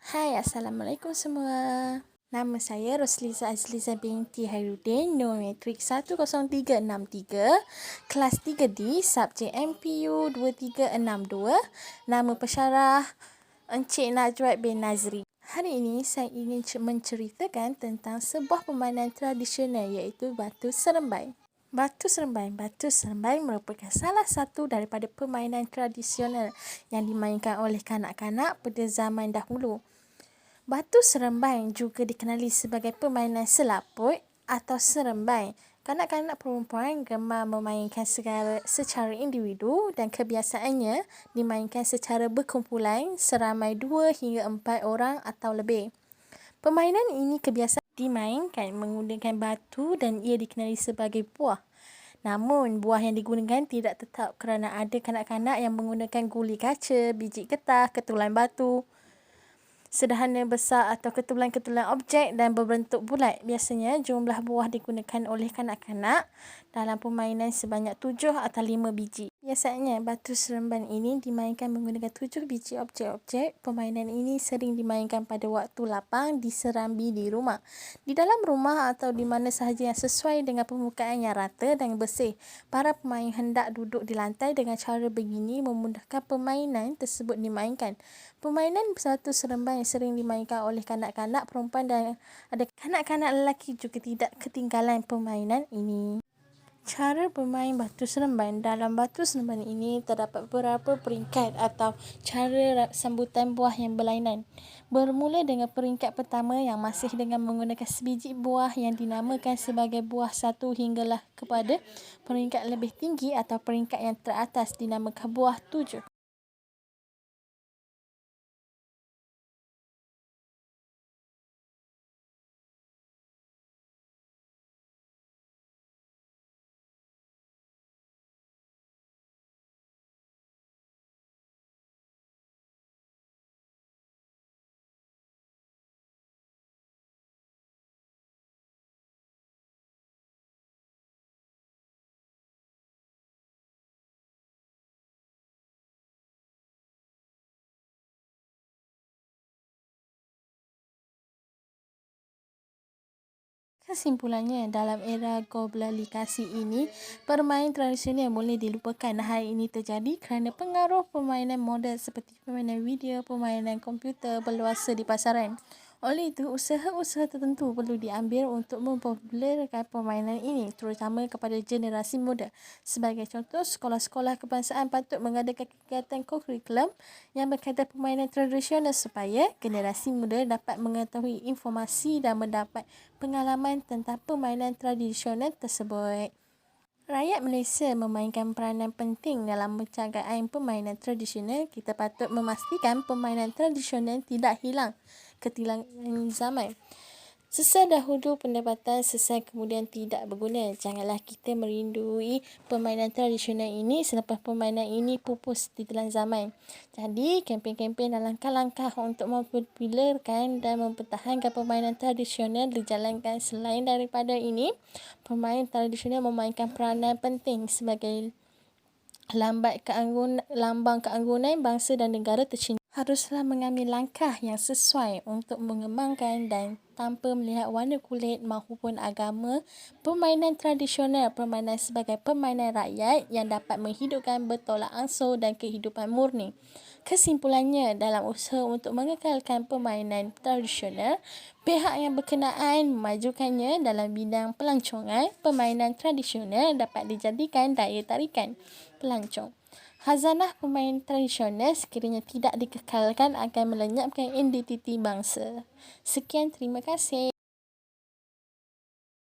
Hai, Assalamualaikum semua. Nama saya Rosliza Azliza binti Hairudin, nombor matrik 10363, kelas 3D, subjek MPU 2362. Nama pensyarah Encik Najwat bin Nazri. Hari ini saya ingin menceritakan tentang sebuah permainan tradisional iaitu Batu Seremban. Batu Seremban merupakan salah satu daripada permainan tradisional yang dimainkan oleh kanak-kanak pada zaman dahulu. Batu seremban juga dikenali sebagai permainan selaput atau seremban. Kanak-kanak perempuan gemar memainkan secara individu dan kebiasaannya dimainkan secara berkumpulan seramai 2 hingga 4 orang atau lebih. Permainan ini kebiasaan dimainkan menggunakan batu dan ia dikenali sebagai buah. Namun, buah yang digunakan tidak tetap kerana ada kanak-kanak yang menggunakan guli kaca, biji getah, ketulan batu sederhana besar atau ketulan-ketulan objek dan berbentuk bulat. Biasanya jumlah buah digunakan oleh kanak-kanak dalam permainan sebanyak 7 atau 5 biji. Biasanya batu seremban ini dimainkan menggunakan 7 biji objek-objek. Permainan ini sering dimainkan pada waktu lapang di serambi di rumah, di dalam rumah atau di mana sahaja yang sesuai dengan permukaan yang rata dan bersih. Para pemain hendak duduk di lantai. Dengan cara begini memudahkan permainan tersebut dimainkan. Permainan batu seremban yang sering dimainkan oleh kanak-kanak perempuan dan ada kanak-kanak lelaki juga tidak ketinggalan permainan ini. Cara bermain batu seremban. Dalam batu seremban ini terdapat beberapa peringkat atau cara sambutan buah yang berlainan. Bermula dengan peringkat pertama yang masih dengan menggunakan sebiji buah yang dinamakan sebagai buah 1 hinggalah kepada peringkat lebih tinggi atau peringkat yang teratas dinamakan buah 7. Kesimpulannya, dalam era globalisasi ini, permainan tradisional boleh dilupakan. Hal ini terjadi kerana pengaruh permainan moden seperti permainan video, permainan komputer berluasa di pasaran. Oleh itu, usaha-usaha tertentu perlu diambil untuk mempopularkan permainan ini, terutama kepada generasi muda. Sebagai contoh, sekolah-sekolah kebangsaan patut mengadakan kegiatan kurikulum yang berkaitan permainan tradisional supaya generasi muda dapat mengetahui informasi dan mendapat pengalaman tentang permainan tradisional tersebut. Rakyat Malaysia memainkan peranan penting dalam penjagaan permainan tradisional. Kita patut memastikan permainan tradisional tidak hilang ketinggalan zaman. Sesat dahulu pendapatan, sesat kemudian tidak berguna. Janganlah kita merindui permainan tradisional ini selepas permainan ini pupus di telan zaman. Jadi, kempen-kempen dan langkah-langkah untuk mempopularkan dan mempertahankan permainan tradisional dijalankan. Selain daripada ini, permainan tradisional memainkan peranan penting sebagai lambang keanggunan bangsa dan negara tercinta. Haruslah mengambil langkah yang sesuai untuk mengembangkan dan tanpa melihat warna kulit maupun agama, permainan tradisional, permainan sebagai permainan rakyat yang dapat menghidupkan bertolak ansur dan kehidupan murni. Kesimpulannya, dalam usaha untuk mengekalkan permainan tradisional, pihak yang berkenaan memajukannya dalam bidang pelancongan. Permainan tradisional dapat dijadikan daya tarikan pelancong. Khazanah permainan tradisional sekiranya tidak dikekalkan akan melenyapkan identiti bangsa. Sekian, terima kasih.